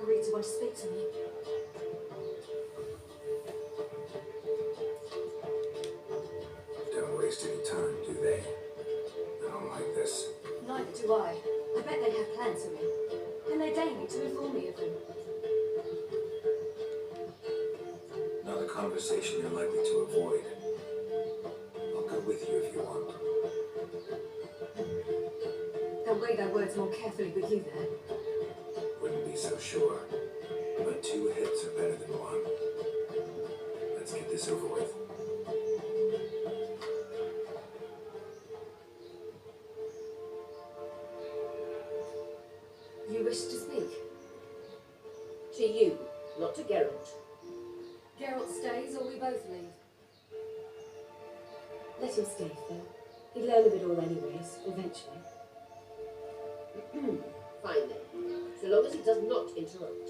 Margarita want to speak to me. Don't waste any time, do they? I don't like this. Neither do I. I bet they have plans for me. Can they deign to inform me of them? Not a conversation you're likely to avoid. I'll go with you if you want. They'll weigh their words more carefully with you there. Wouldn't be so sure. But 2 hits are better than 1. Let's get this over with. You wish to speak? To you, not to Geralt. Geralt stays or we both leave? Let him stay, Phil. He'd learn of it all anyways, eventually. Fine then, so long as he does not interrupt.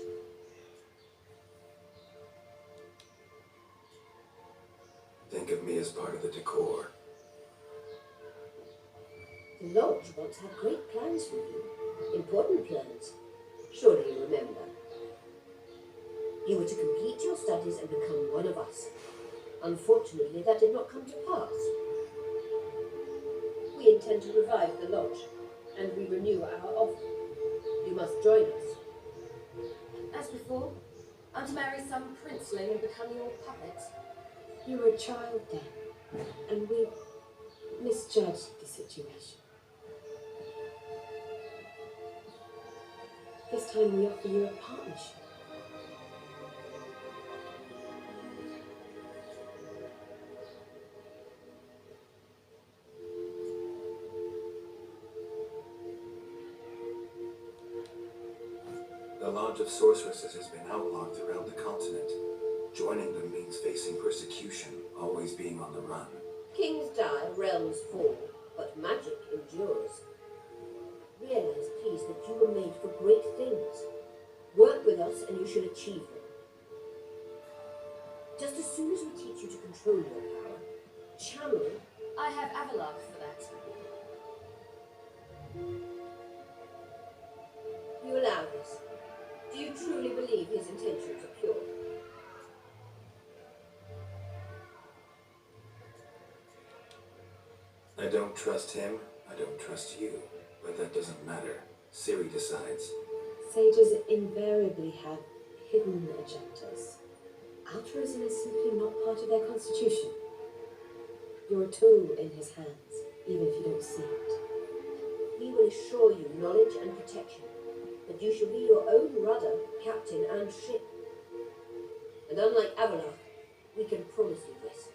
Think of me as part of the decor. The Lodge once had great plans for you. Important plans. Surely you remember. You were to complete your studies and become one of us. Unfortunately, that did not come to pass. We intend to revive the Lodge, and we renew our offer. You must join us. As before, I'm to marry some princeling and become your puppet. You were a child then, and we misjudged the situation. This time we offer you a partnership. The Lodge of Sorceresses has been outlawed throughout the continent. Joining them means facing persecution, always being on the run. Kings die, realms fall, but magic endures. Realize, please, that you were made for great things. Work with us and you shall achieve them. Just as soon as we teach you to control your power, channel... I have Avalar for that. You allow this. Do you truly believe his intentions are pure? I don't trust him, I don't trust you. But that doesn't matter. Ciri decides. Sages invariably have hidden agendas. Altruism is simply not part of their constitution. You're a tool in his hands, even if you don't see it. He will assure you knowledge and protection, that you shall be your own rudder, captain, and ship. And unlike Avalar, we can promise you this.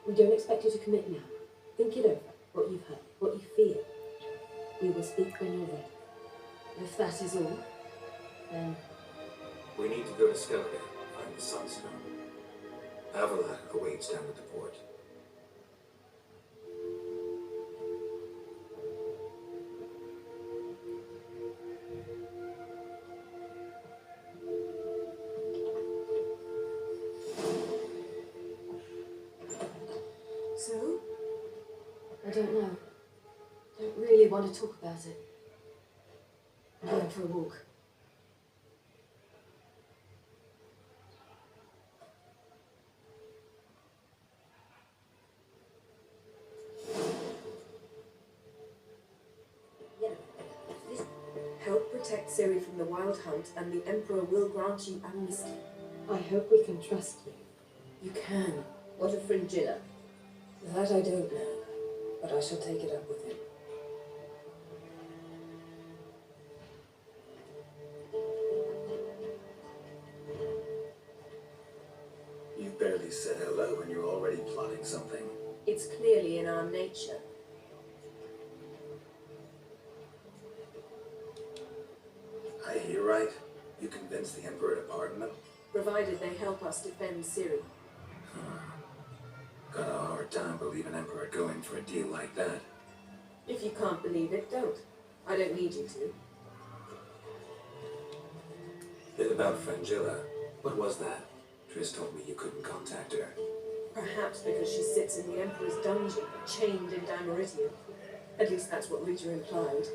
We don't expect you to commit now. Think it over, what you've heard, what you feel. We will speak when you're ready. If that is all, then... We need to go to Skellige, find the Sunstone. Avalar awaits down at the port. So? I don't know. Don't really want to talk about it. I'm going for a walk. Help protect Ciri from the Wild Hunt, and the Emperor will grant you amnesty. I hope we can trust you. You can. What of Fringilla? That I don't know, but I shall take it up with him. You barely said hello and you're already plotting something. It's clearly in our nature. I hear right? You convinced the Emperor to pardon them? Provided they help us defend Ciri. Got a hard time believing Emperor going for a deal like that. If you can't believe it, don't. I don't need you to. Bit about Fringilla. What was that? Triss told me you couldn't contact her. Perhaps because she sits in the Emperor's dungeon, chained in Damaridian. At least that's what Rita implied.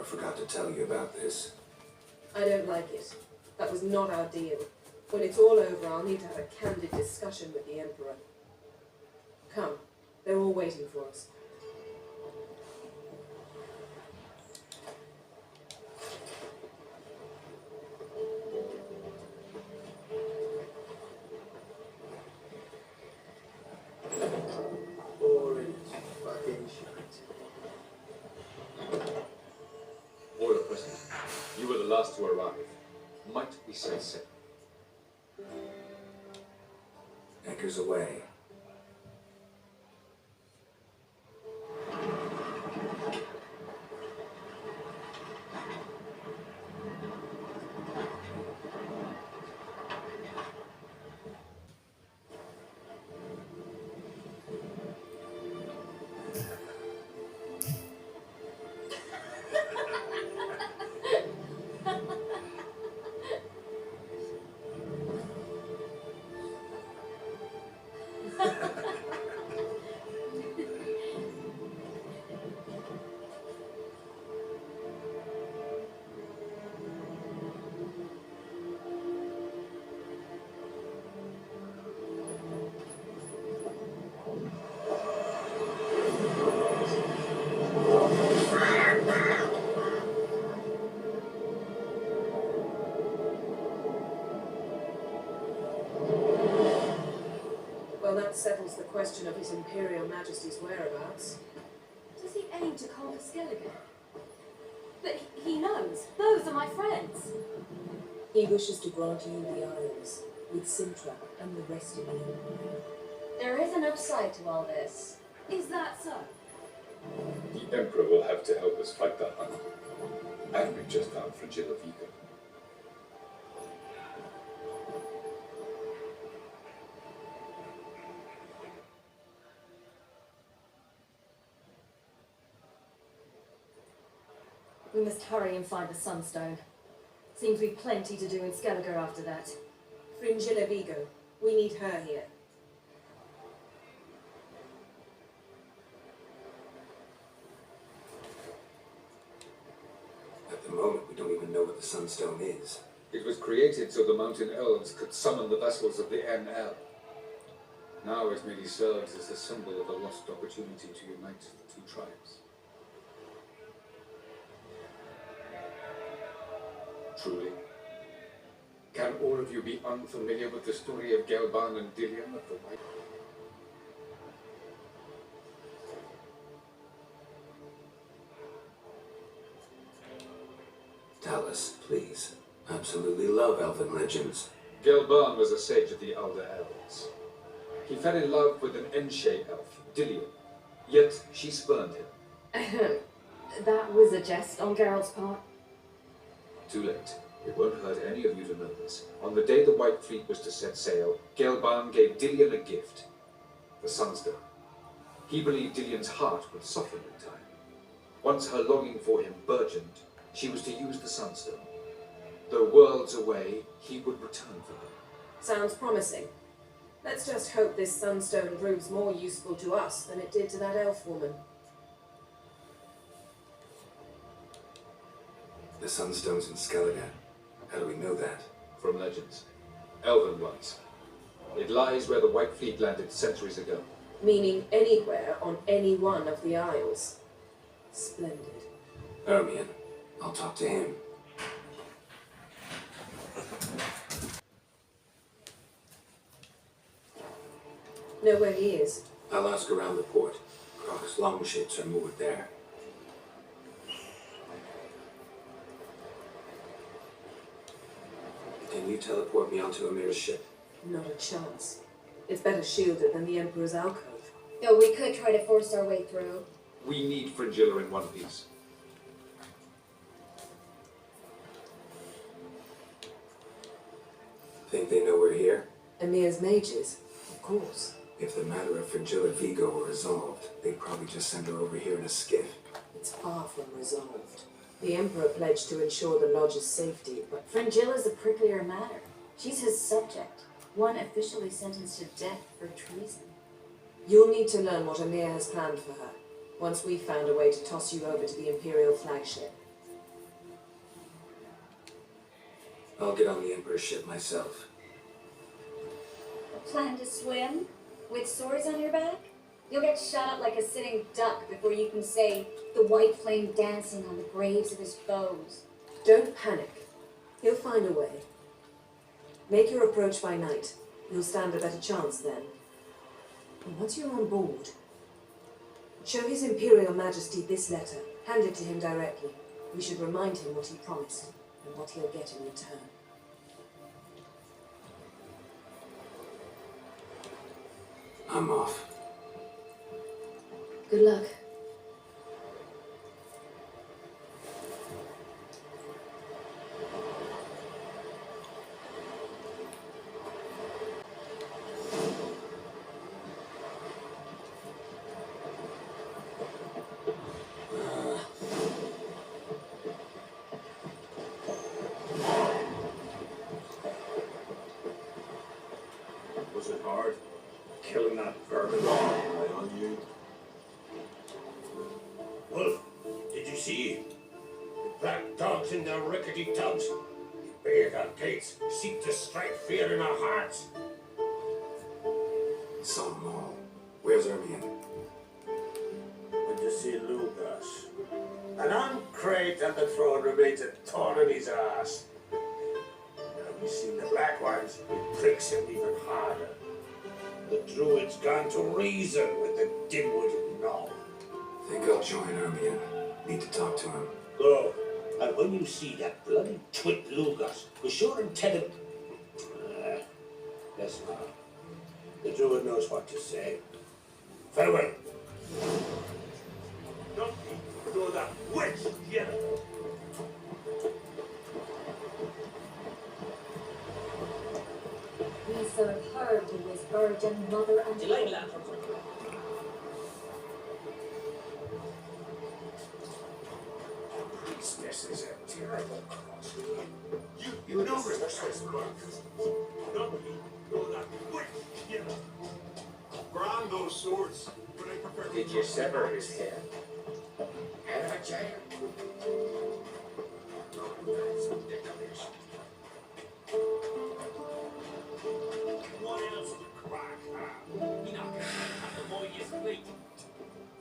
forgot to tell you about this. I don't like it. That was not our deal. When it's all over, I'll need to have a candid discussion with the Emperor. Come, they're all waiting for us. Orange fucking shit. Royal present. You were the last to arrive. Might we say so? Anchors away. Well, that settles the question of His Imperial Majesty's whereabouts. Does he aim to conquer Skellige? But he knows. Those are my friends. He wishes to grant you the Isles, with Sintra and the rest of the Empire. There is an upside to all this. Is that so? The Emperor will have to help us fight the Hun. And we've just found Frigilla Vigo. We must hurry and find the Sunstone. Seems we've plenty to do in Skellige after that. Fringilla Vigo. We need her here. At the moment, we don't even know what the Sunstone is. It was created so the mountain elves could summon the vessels of the NL. Now it merely serves as a symbol of a lost opportunity to unite the two tribes. Truly? Can all of you be unfamiliar with the story of Gelban and Dillion of the White? Tell us, please. Absolutely love elven legends. Gelban was a sage of the Elder Elves. He fell in love with an Enshe elf, Dillion, yet she spurned him. That was a jest on Geralt's part. Too late. It won't hurt any of you to know this. On the day the White Fleet was to set sail, Gelban gave Dillion a gift, the Sunstone. He believed Dillion's heart would soften in time. Once her longing for him burgeoned, she was to use the Sunstone. Though worlds away, he would return for her. Sounds promising. Let's just hope this Sunstone proves more useful to us than it did to that elf woman. The Sunstone's in Skellige. How do we know that? From legends. Elven ones. It lies where the White Fleet landed centuries ago. Meaning anywhere on any one of the Isles. Splendid. Ermion. I'll talk to him. Know where he is? I'll ask around the port. Croc's longships are moored there. Can you teleport me onto Amir's ship? Not a chance. It's better shielded than the Emperor's alcove. Though we could try to force our way through. We need Fringilla in one piece. Think they know we're here? Emir's mages? Of course. If the matter of Fringilla Vigo were resolved, they'd probably just send her over here in a skiff. It's far from resolved. The Emperor pledged to ensure the lodge's safety, but Fringilla's a pricklier matter. She's his subject, one officially sentenced to death for treason. you'll need to learn what Emir has planned for her, once we've found a way to toss you over to the Imperial flagship. I'll get on the Emperor's ship myself. Plan to swim? With swords on your back? You'll get shot up like a sitting duck before you can say the white flame dancing on the graves of his foes. Don't panic. He'll find a way. Make your approach by night. You'll stand a better chance then. And once you're on board, show His Imperial Majesty this letter. Hand it to him directly. We should remind him what he promised and what he'll get in return. I'm off. Good luck. Was it hard? Killing that vermin right on you? Wolf, did you see? The black dogs in their rickety tubs. They barred our gates, seek to strike fear in our hearts. Saw them all. Where's Ermion? Went to see Lucas. And on crate on the throne remains a thorn in his ass. Now we've seen the black ones, it pricks him even harder. The druid's gone to reason with the dim-witted knob. Think I'll join Ermion. Need to talk to him. Go, and when you see that bloody twit Lucas, be sure and tell him... Yes, ma'am. The druid knows what to say. Farewell. Don't throw that witch yet. We serve her who is virgin, mother, and Delilah. Priestess is a terrible cross. You know this work. Don't throw that witch yet. Brand those swords, but I prefer... Did you sever his head? Head of a giant. That's ridiculous. What else to crack? You're not gonna have the boy you sleep.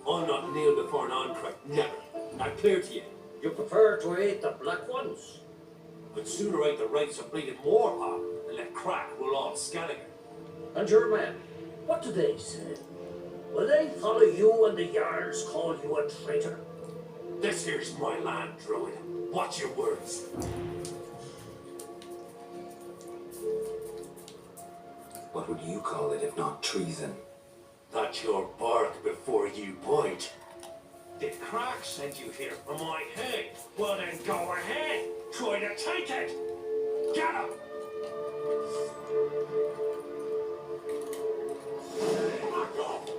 I'm not kneel before an on-crack, never. Not clear to you. You prefer to eat the black ones? I'd sooner write the rights of bleeding more pop than let crack rule all Scalligan. And your men, what do they say? Will they follow you and the Jarls call you a traitor? This here's my land, druid. Watch your words. What would you call it if not treason? That's your bark before you bite. Did crack send you here for my head? Well then go ahead. Try to take it. Get him. Fuck off.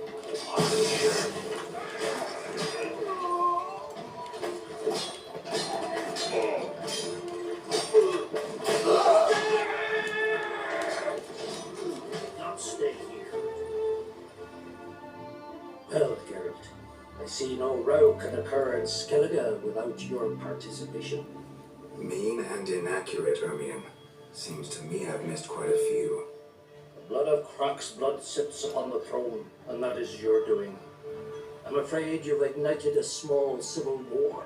Not stay here. Well, Geralt, I see no row can occur in Skellige without your participation. Mean and inaccurate, Ermion. Seems to me I've missed quite a few. The blood of Croc's blood sits upon the throne, and that is your doing. I'm afraid you've ignited a small civil war.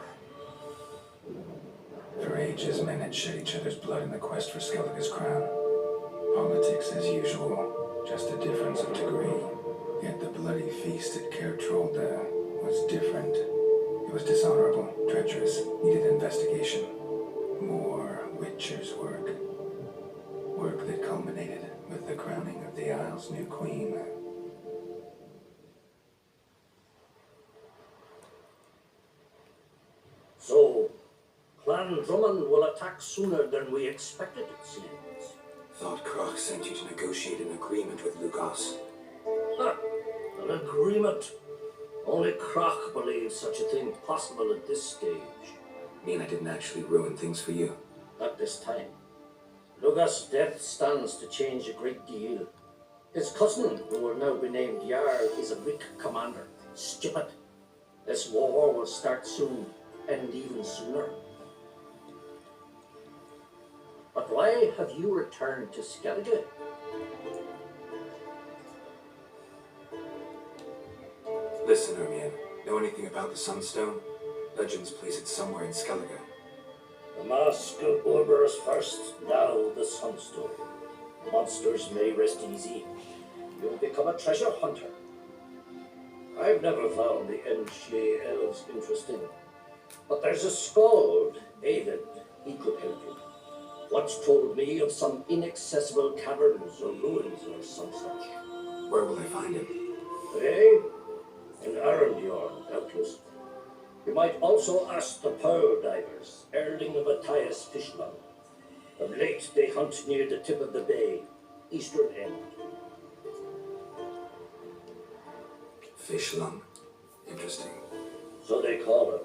For ages, men had shed each other's blood in the quest for Skellige's crown. Politics as usual, just a difference of degree. Yet the bloody feast at Caer Trolda was different. It was dishonorable, treacherous, needed investigation. More Witcher's work. Work that culminated with the crowning of the Isle's new queen. So, Clan Drummond will attack sooner than we expected, it seems. Thought Croc sent you to negotiate an agreement with Lucas. Ha! An agreement. Only Croc believes such a thing possible at this stage. Mean I didn't actually ruin things for you? At this time. Lucas' death stands to change a great deal. His cousin, who will now be named Jarl, is a weak commander. Stupid. This war will start soon, end even sooner. But why have you returned to Skellige? Listen, Ermion. Know anything about the Sunstone? Legends place it somewhere in Skellige. The mask of Urber's first, now the Sunstone. Monsters may rest easy. You'll become a treasure hunter. I've never found the Enshe elves interesting. But there's a skald, David. He could help you. Once told me of some inaccessible caverns or ruins or some such. Where will I find him? Eh? In Arendjorn, doubtless. You might also ask the pearl divers, Erling and Matthias Fishman. Of late they hunt near the tip of the bay, eastern end. Fishlung. Interesting. So they call him.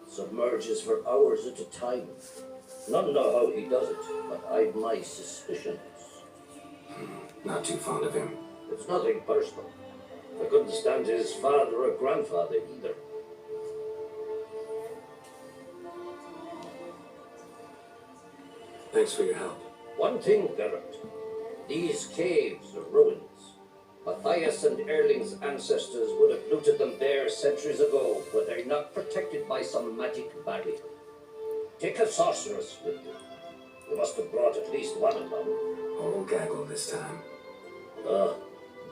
Submerges for hours at a time. None know how he does it, but I've my suspicions. Not too fond of him. It's nothing personal. I couldn't stand his father or grandfather either. Thanks for your help. One thing, Garrett. These caves are ruins. Matthias and Erling's ancestors would have looted them bare centuries ago, but they're not protected by some magic barrier. Take a sorceress with you. You must have brought at least one along. All gaggle this time.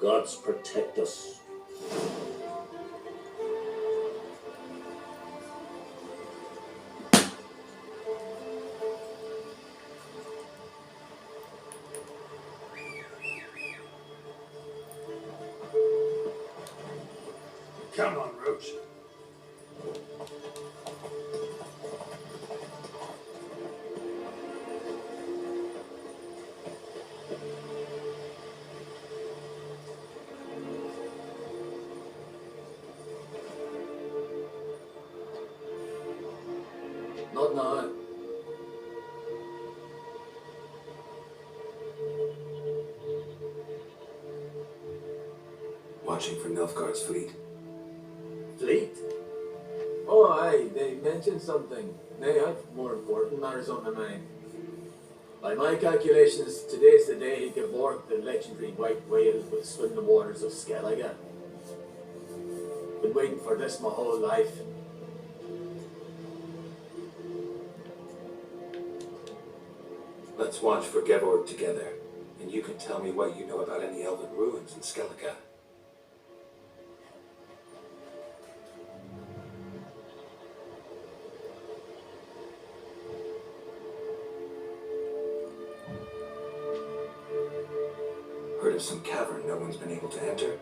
Gods protect us. Come on, Roach. Not now. Watching for Nilfgaard's fleet. Fleet? Oh, aye, they mentioned something. They have more important matters on their mind. By my calculations, today's the day Gevorg, the legendary white whale, will swim the waters of Skellige. Been waiting for this my whole life. Let's watch for Gevorg together, and you can tell me what you know about any elven ruins in Skellige. Heard of some cavern no one's been able to enter?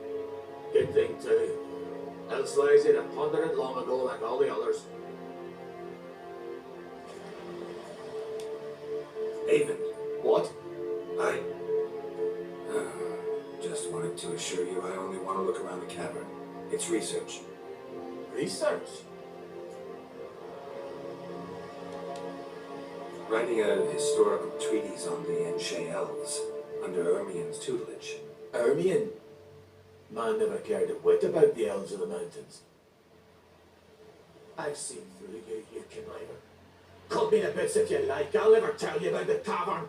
Good thing too. Elsewise they'd have pondered it long ago like all the others. Avon. What? I just wanted to assure you I only want to look around the cavern. It's research. Research? Writing a historical treatise on the Enshe elves under Ermion's tutelage. Ermion? Man never cared a whit about the elves of the mountains. I've seen through you, you conniver. Cut me to bits if you like, I'll never tell you about the cavern.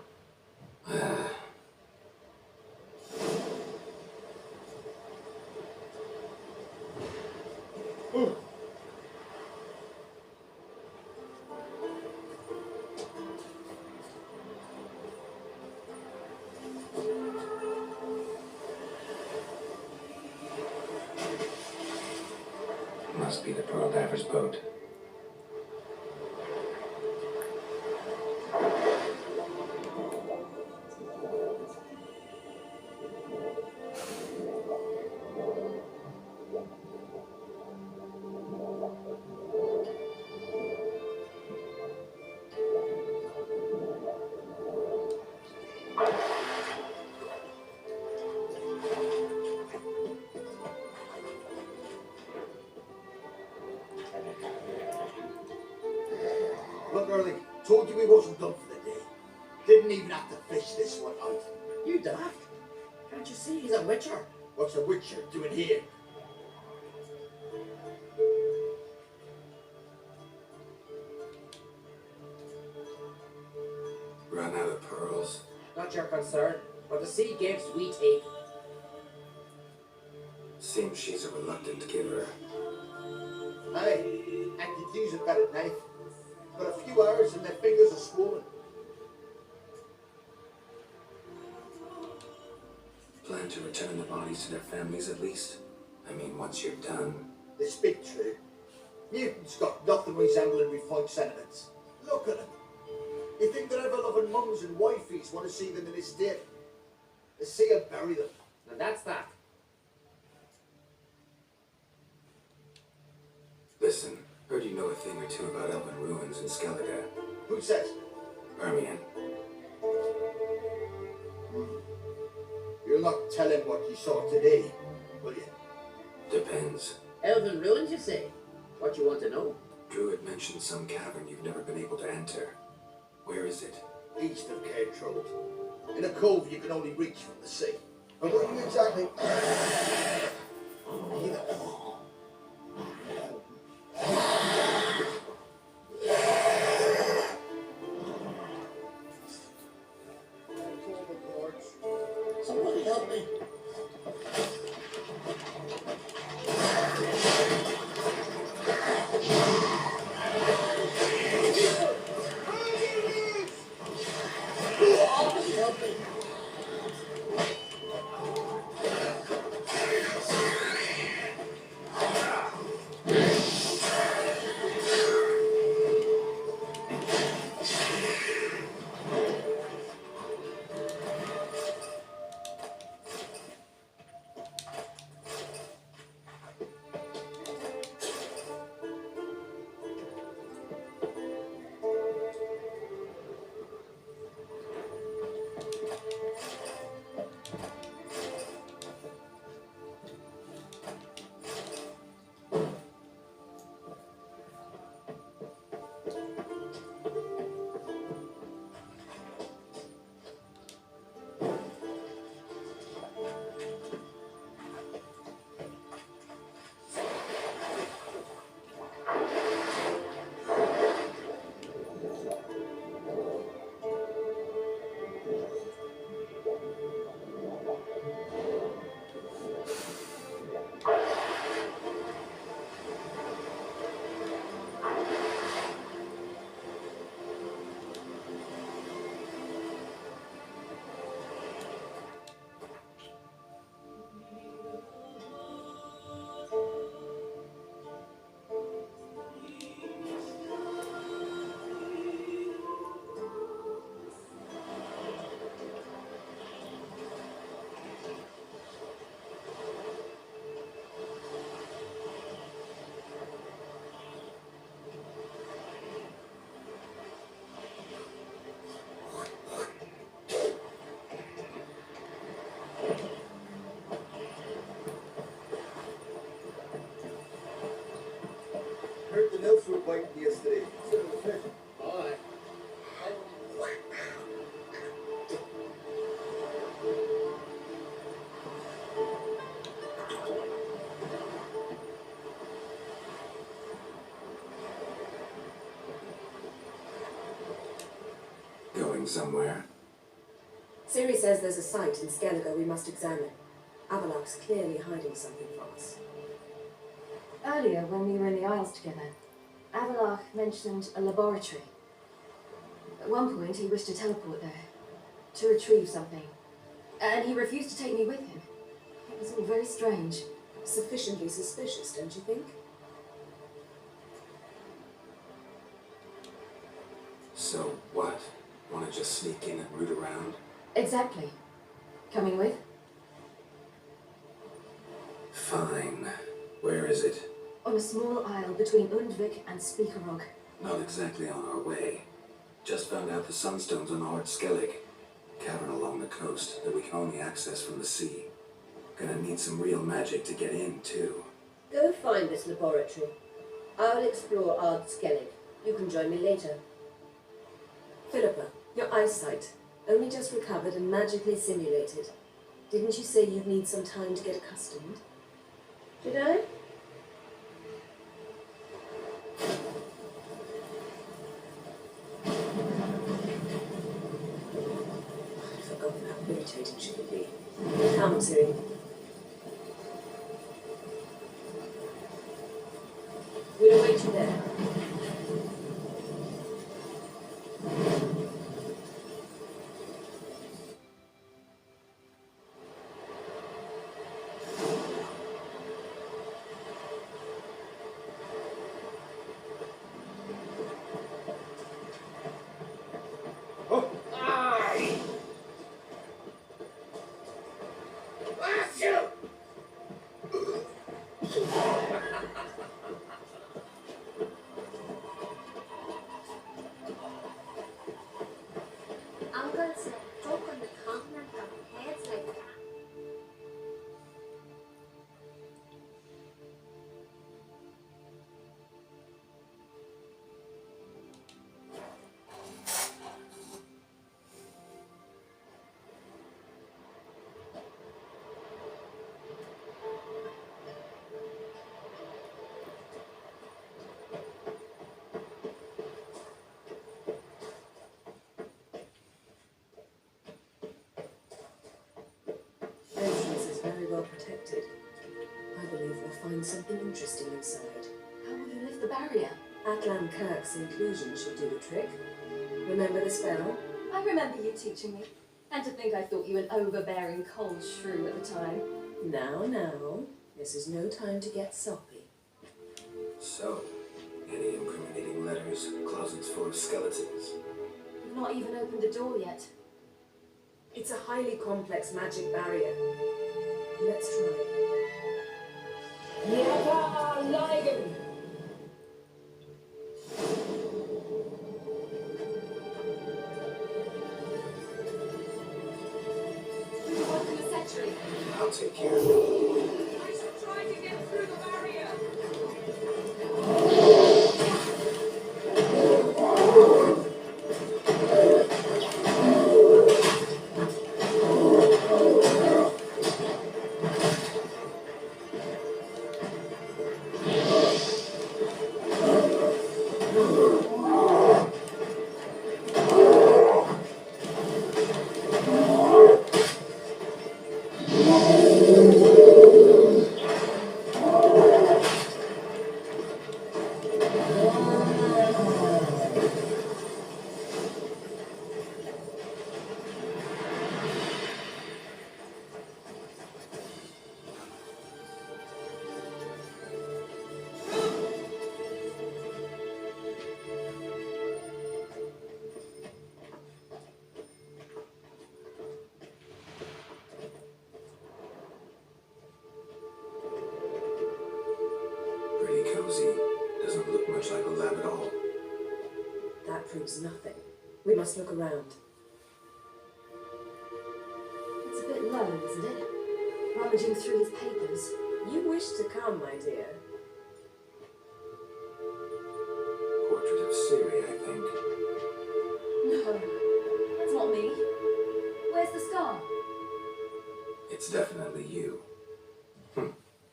Must be the Pearl Diver's boat. Look, Erling, told you we wasn't done for the day. Didn't even have to fish this one out. You daft? Can't you see he's a witcher? What's a witcher doing here? Run out of pearls. Not your concern. What the sea gives, we take. Seems she's a reluctant giver. Aye, I could use a better knife. But a few hours and their fingers are swollen. Plan to return the bodies to their families at least? I mean, once you're done. They speak true. Newton's got nothing resembling refined sentiments. Look at them. You think that ever-loving mums and wifeys want to see them in this state? The sea will bury them. And that's that. Listen, heard you know a thing or two about elven ruins in Skellige. Who says? Ermion. You'll not tell him what you saw today, will you? Depends. Elven ruins, you say? What you want to know? Druid mentioned some cavern you've never been able to enter. Where is it? East of Cape Road. In a cove you can only reach from the sea. But what are you exactly... Somebody help me. Help me. Heard the notes were biting yesterday. So the fish. Aye. Going somewhere? Siri says there's a site in Skellige we must examine. Avalok's clearly hiding something from us. Earlier, when we were in the Isles together, Avalok mentioned a laboratory. At one point, he wished to teleport there, to retrieve something, and he refused to take me with him. It was all very strange. Sufficiently suspicious, don't you think? So what? Want to just sneak in and root around? Exactly. Coming with? Fine. Where is it? On a small isle between Undvik and Speakerog. Not exactly on our way. Just found out the sunstones on Skellig. Cavern along the coast that we can only access from the sea. Gonna need some real magic to get in, too. Go find this laboratory. I'll explore Skellig. You can join me later. Philippa, your eyesight. Only just recovered and magically simulated. Didn't you say you'd need some time to get accustomed? Did I? Irritating should it be. Come, Siri. We'll await you there. Uncle's joke on the continent of heads like that. Entrance is very well protected. I believe we'll find something interesting inside. How will you lift the barrier? Atlan Kirk's inclusion should do the trick. Remember the spell? I remember you teaching me. And to think I thought you an overbearing cold shrew at the time. Now, this is no time to get soppy. So, any incriminating letters, closets full of skeletons? You've not even opened the door yet. It's a highly complex magic barrier. Let's try. Yada Ligen! We were working a century. I'll take care of it. I should try to get through the barrier. Pretty cozy. Doesn't look much like a lab at all. That proves nothing. We must look around. It's a bit low, isn't it? Rummaging through his papers. You wish to come, my dear. Portrait of Siri, I think. No, that's not me. Where's the scar? It's definitely you.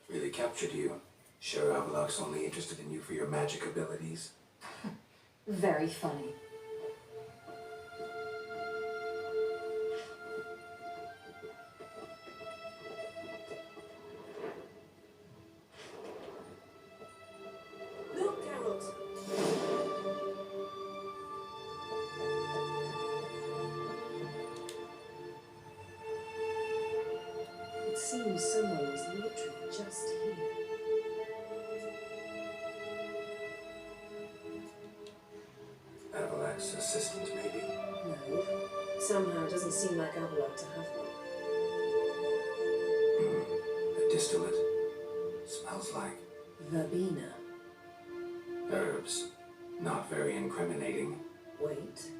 Really captured you. Sure Avalok's only interested in you for your magic abilities? Very funny. Look, Geralt. It seems someone was literally just here. Avalok's assistant, maybe? No. Somehow it doesn't seem like Avalok to have one. A distillate? Smells like Verbena. herbs. Not very incriminating. Wait.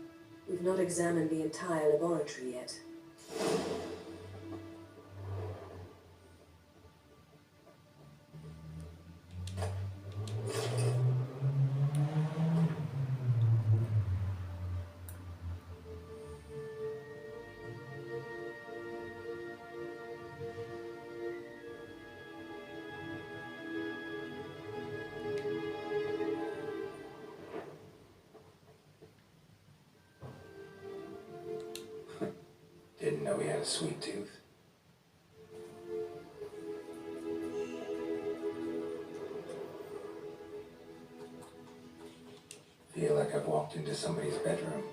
We've not examined the entire laboratory yet. Didn't know he had a sweet tooth. Feel like I've walked into somebody's bedroom.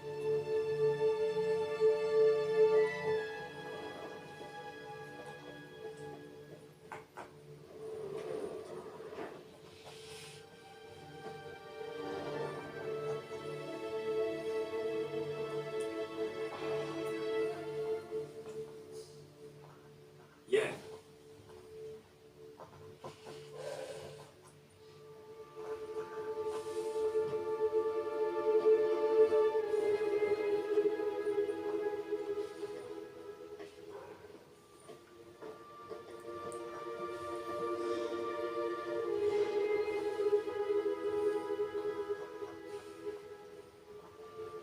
Yeah.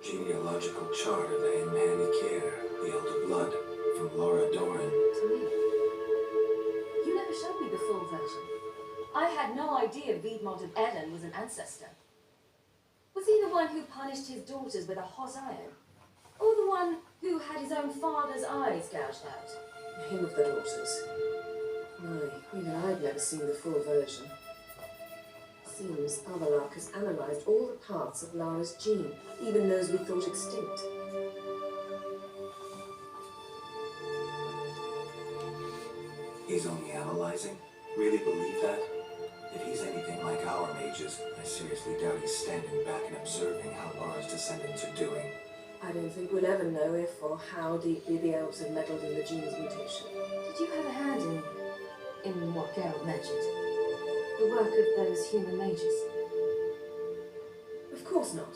Genealogical chart of the Inhani Care, the elder blood, from Laura Doran. To me. You never showed me the full version. I had no idea Viedmont of Eden was an ancestor. Was he the one who punished his daughters with a hot iron? Or the one who had his own father's eyes gouged out? Him of the daughters. No, even I've never seen the full version. Seems Avalok has analysed all the parts of Lara's gene, even those we thought extinct. He's only analyzing? Really believe that? If he's anything like our mages, I seriously doubt he's standing back and observing how Lara's descendants are doing. I don't think we'll ever know if or how deeply the elves have meddled in the gene's mutation. Did you have a hand in what Geralt mentioned? The work of those human mages? Of course not.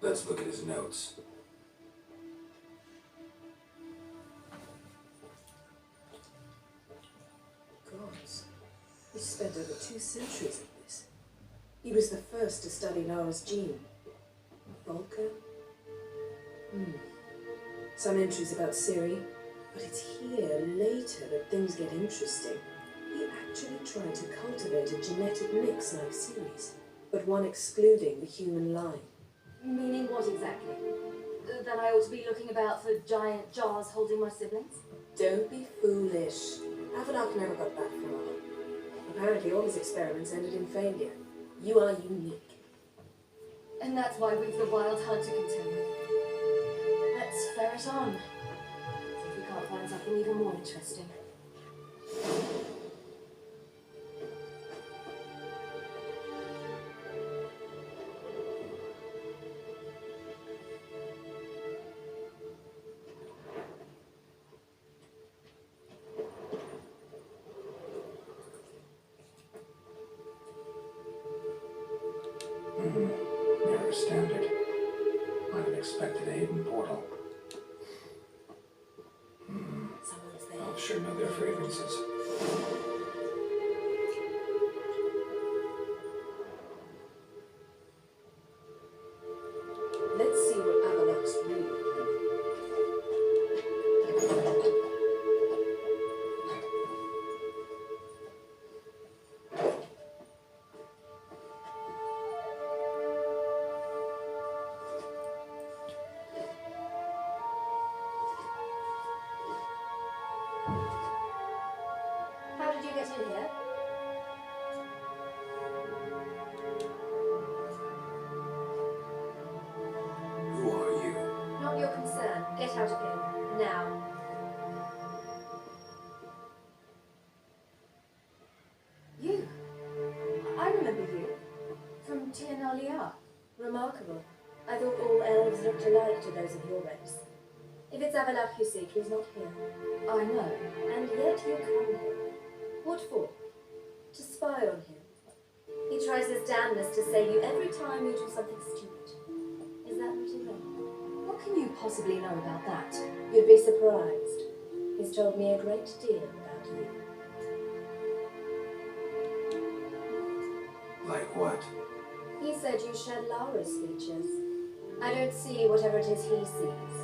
Let's look at his notes. Gods. He spent over 2 centuries at this. He was the first to study Lara's gene. Volker? Some entries about Ciri, but it's here, later, that things get interesting. He actually tried to cultivate a genetic mix like Ciri's, but one excluding the human line. Meaning what exactly? That I ought to be looking about for giant jars holding my siblings? Don't be foolish. Avalok never got that far. Apparently all his experiments ended in failure. You are unique. And that's why we've the wild hunt to contend with. Let's ferret on. See if we can't find something even more interesting. Never standard. Might have expected a hidden portal. Someone's there. I'll sure know their fragrances. Let's see what Avalok's really planning. How did you get in here? Who are you? Not your concern. Get out of here. Now. You. I remember you. From Tirnalia. Remarkable. I thought all elves looked alike to those of your race. If it's Avalok you seek, he's not here. I know. And yet you come here. What for? To spy on him. He tries his damnedest to save you every time you do something stupid. Is that what you know? What can you possibly know about that? You'd be surprised. He's told me a great deal about you. Like what? He said you shared Lara's features. I don't see whatever it is he sees.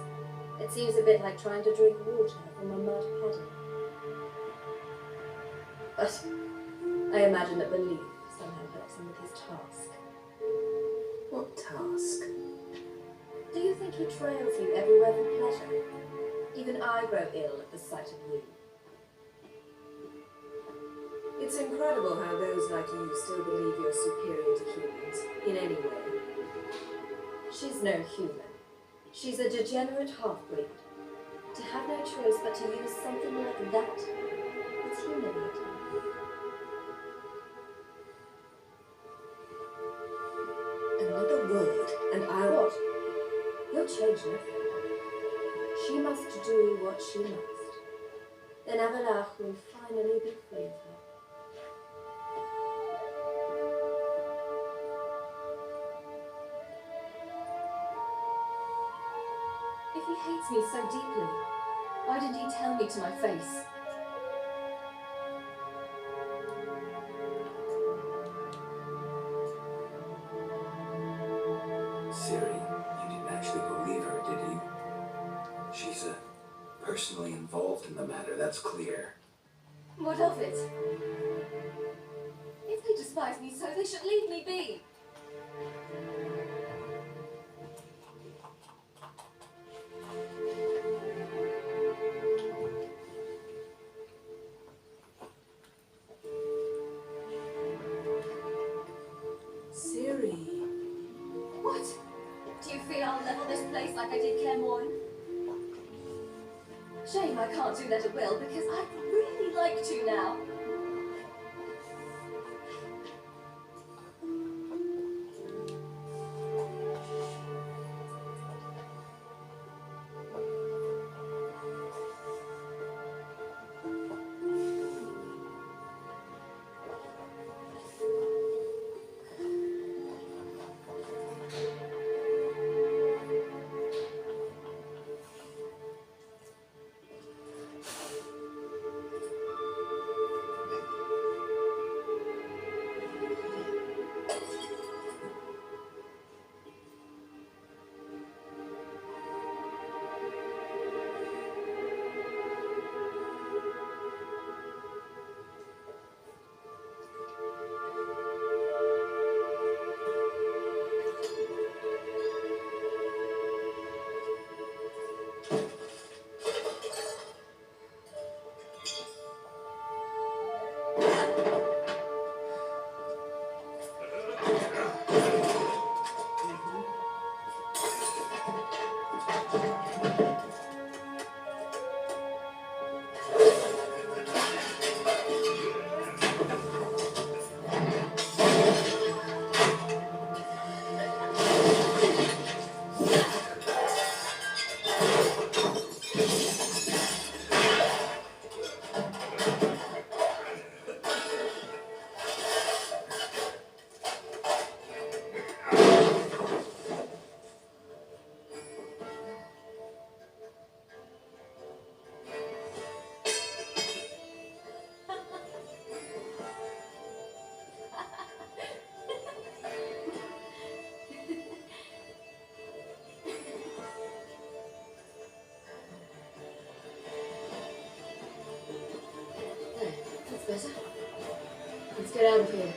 It seems a bit like trying to drink water from a mud puddle. But I imagine that belief somehow helps him with his task. What task? he trails you everywhere for pleasure. Even I grow ill at the sight of you. It's incredible how those like you still believe you're superior to humans, in any way. She's no human. She's a degenerate half-breed. To have no choice but to use something like that, it's humiliating. Another word, and I'll... What? You'll change nothing. She must do what she must. Then Abelard will finally be free of her. If he hates me so deeply, why didn't he tell me to my face? Siri, you didn't actually believe her, did you? She's personally involved in the matter, that's clear. What of it? If they despise me so, they should leave me be. Siri... What? Do you fear I'll level this place like I did Clermont? Shame I can't do that at will, because I'd really like to now. Better. Let's get out of here.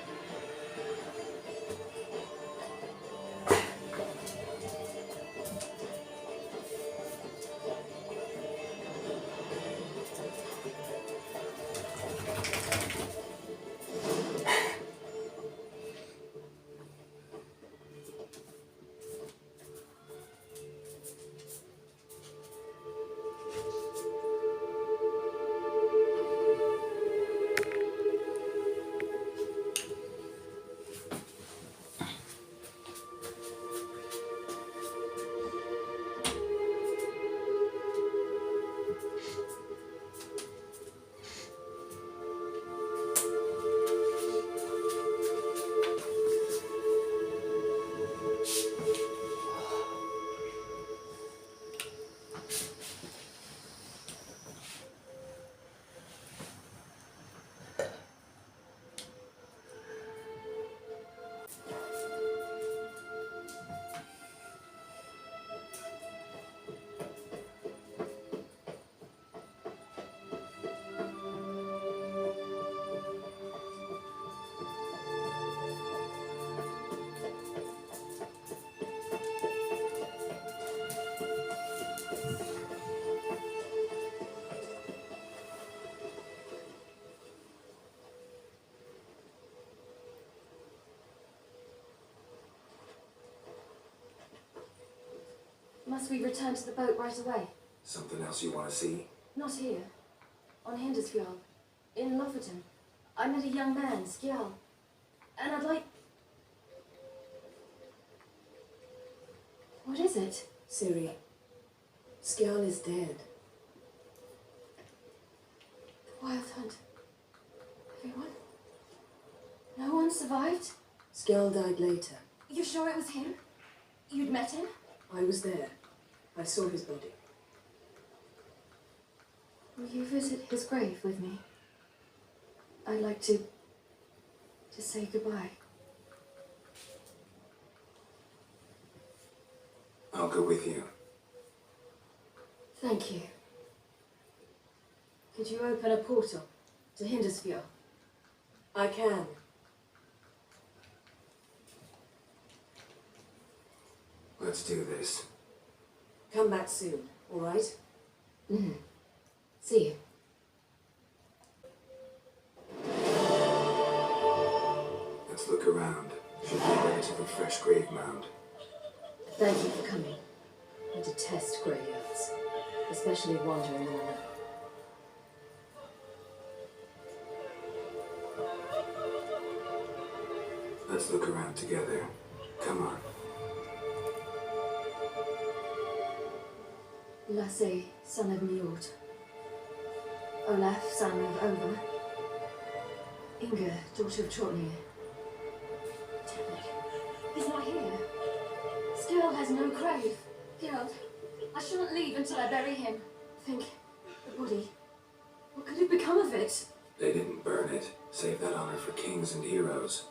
Must we return to the boat right away? Something else you want to see? Not here. On Hindisfjord. In Lofoten. I met a young man, Skjal. And I'd like... What is it? Siri, Skjal is dead. The Wild Hunt. Everyone? No one survived? Skjal died later. You sure it was him? You'd met him? I was there. I saw his body. Will you visit his grave with me? I'd like to say goodbye. I'll go with you. Thank you. Could you open a portal to Hindisfjord? I can. Let's do this. Come back soon, all right? Mm-hmm. See you. Let's look around. Should be a relatively fresh grave mound. Thank you for coming. I detest graveyards, especially wandering in the night. Let's look around together. Come on. Lasse, son of Njord. Olaf, son of Over. Inga, daughter of Trotnir. Damn it. He's not here. Skjal has no grave. Gerald, I shouldn't leave until I bury him. Think, the body. What could have become of it? They didn't burn it. Save that honor for kings and heroes.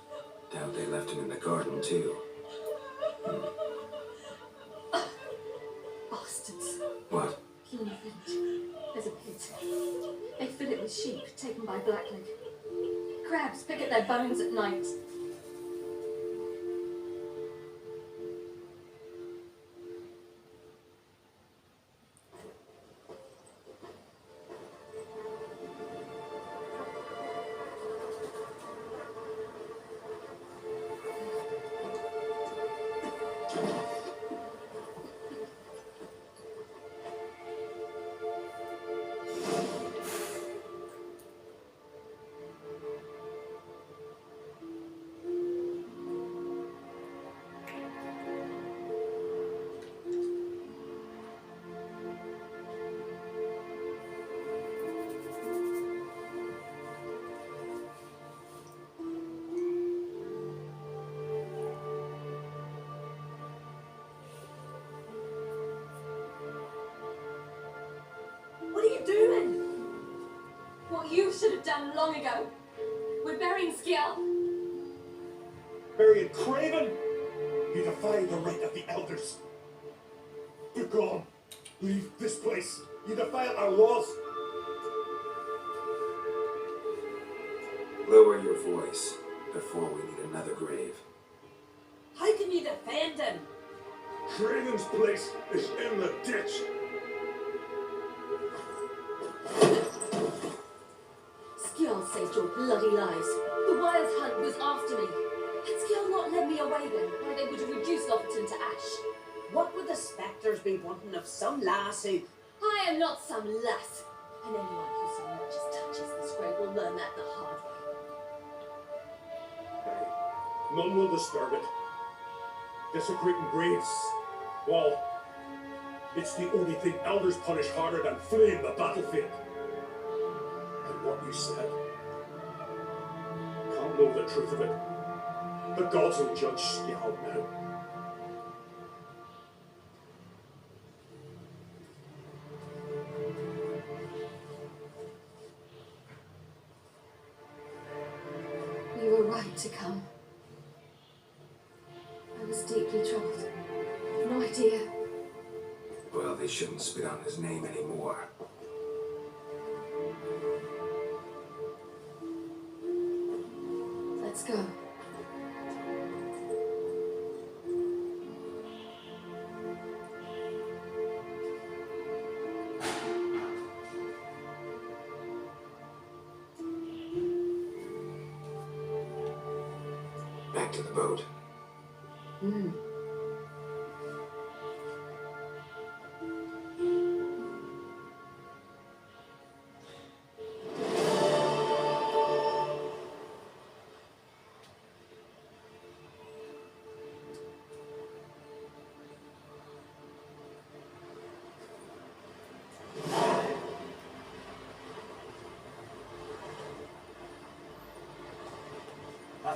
Doubt they left him in the garden, too. Bastards. What? Keen village. There's a pit. They fill it with sheep taken by Blackleg. Crabs pick at their bones at night. You should have done long ago. We're burying Skjal. Burying Craven? You defy the right of the elders. Be gone. Leave this place. You defy our laws. Lower your voice before we need another grave. How can you defend him? Craven's place is in the ditch. Skjal saved your bloody lives. The Wild Hunt was after me. Had Skjal not led me away then, why they would have reduced Lofoten to ash. What would the spectres be wanting of some lass who... I am not some lass. And anyone who so much as touches this grave will learn that the hard way. None will disturb it. Desecrating graves. Well, it's the only thing elders punish harder than fleeing the battlefield. And what you said. Can't know the truth of it. The gods will judge Skjal now. You were right to come. I was deeply troubled. No idea. Well, they shouldn't spit on his name anymore. Let's go. Back to the boat.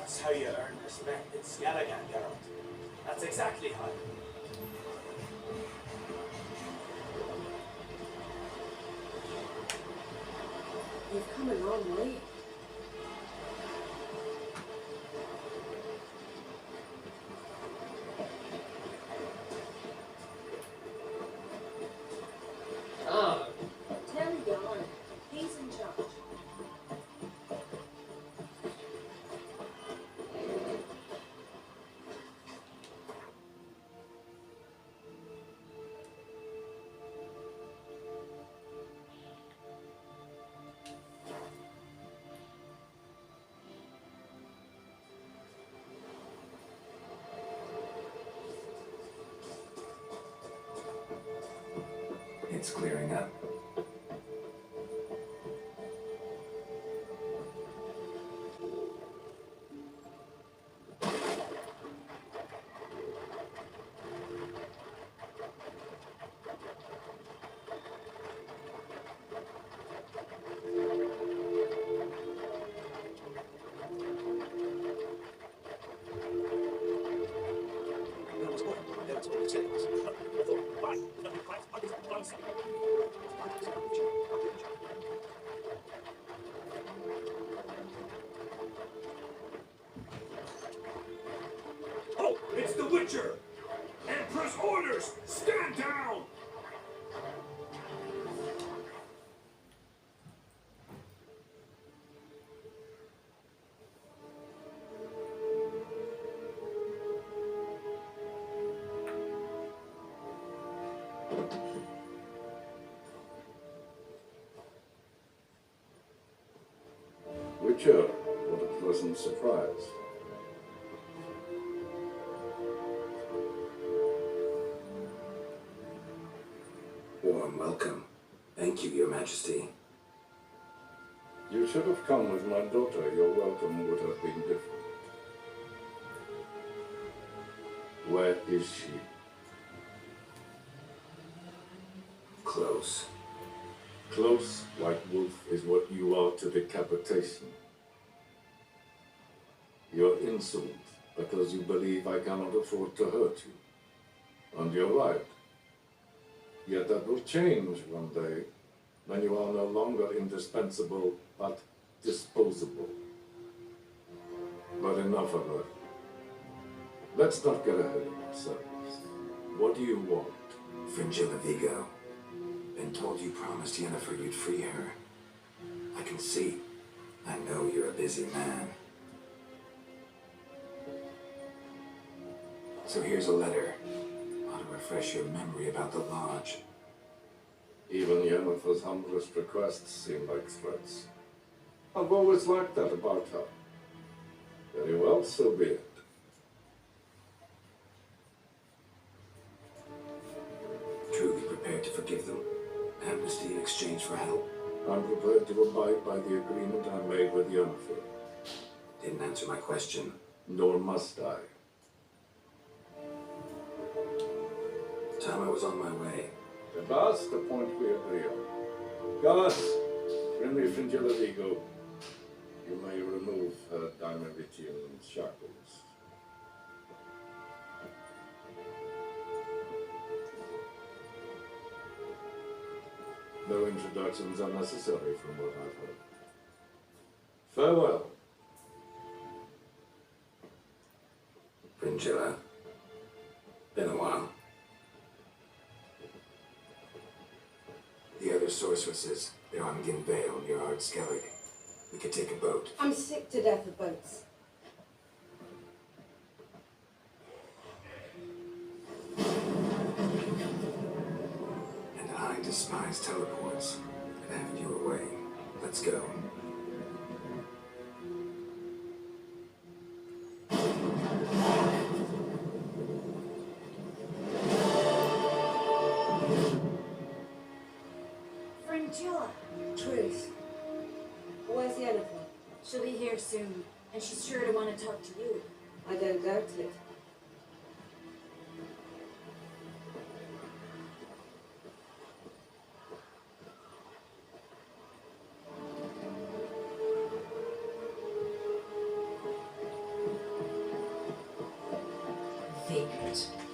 That's how you earn respect in Skellige, Geralt. That's exactly how. You've come a long way. Ah, Tell Jan, he's in charge. It's clearing up. Oh, it's the Witcher! Emperor's orders! Stand down! Witcher, what a pleasant surprise. Warm welcome. Thank you, Your Majesty. You should have come with my daughter. Your welcome would have been different. Where is she? Close. Close, White Wolf, is what you are to decapitation. Your insult, because you believe I cannot afford to hurt you. And you're right. Yet that will change one day, when you are no longer indispensable, but disposable. But enough of her. Let's not get ahead of ourselves. What do you want? Fringilla Vigo. Been told you promised Yennefer you'd free her. I can see. I know you're a busy man. So here's a letter. Ought to refresh your memory about the lodge. Even Yennefer's humblest requests seem like threats. I've always liked that about her. Very well, so be it. Truly prepared to forgive them? Amnesty in exchange for help? I'm prepared to abide by the agreement I made with Yennefer. Didn't answer my question. Nor must I. Time I was on my way. At last, the point we agree on. Gus, bring me Fringilla Vigo. You may remove her Dimeritian shackles. No introductions are necessary from what I've heard. Farewell. Fringilla. Been a while. The other sorceresses, they're on Ginvale near Ard Skellig. We could take a boat. I'm sick to death of boats. And I despise teleports. I'd have you away. Let's go. Fringilla. Truth. Where's Yennefer? She'll be here soon, and she's sure to want to talk to you. I don't doubt it. vacant.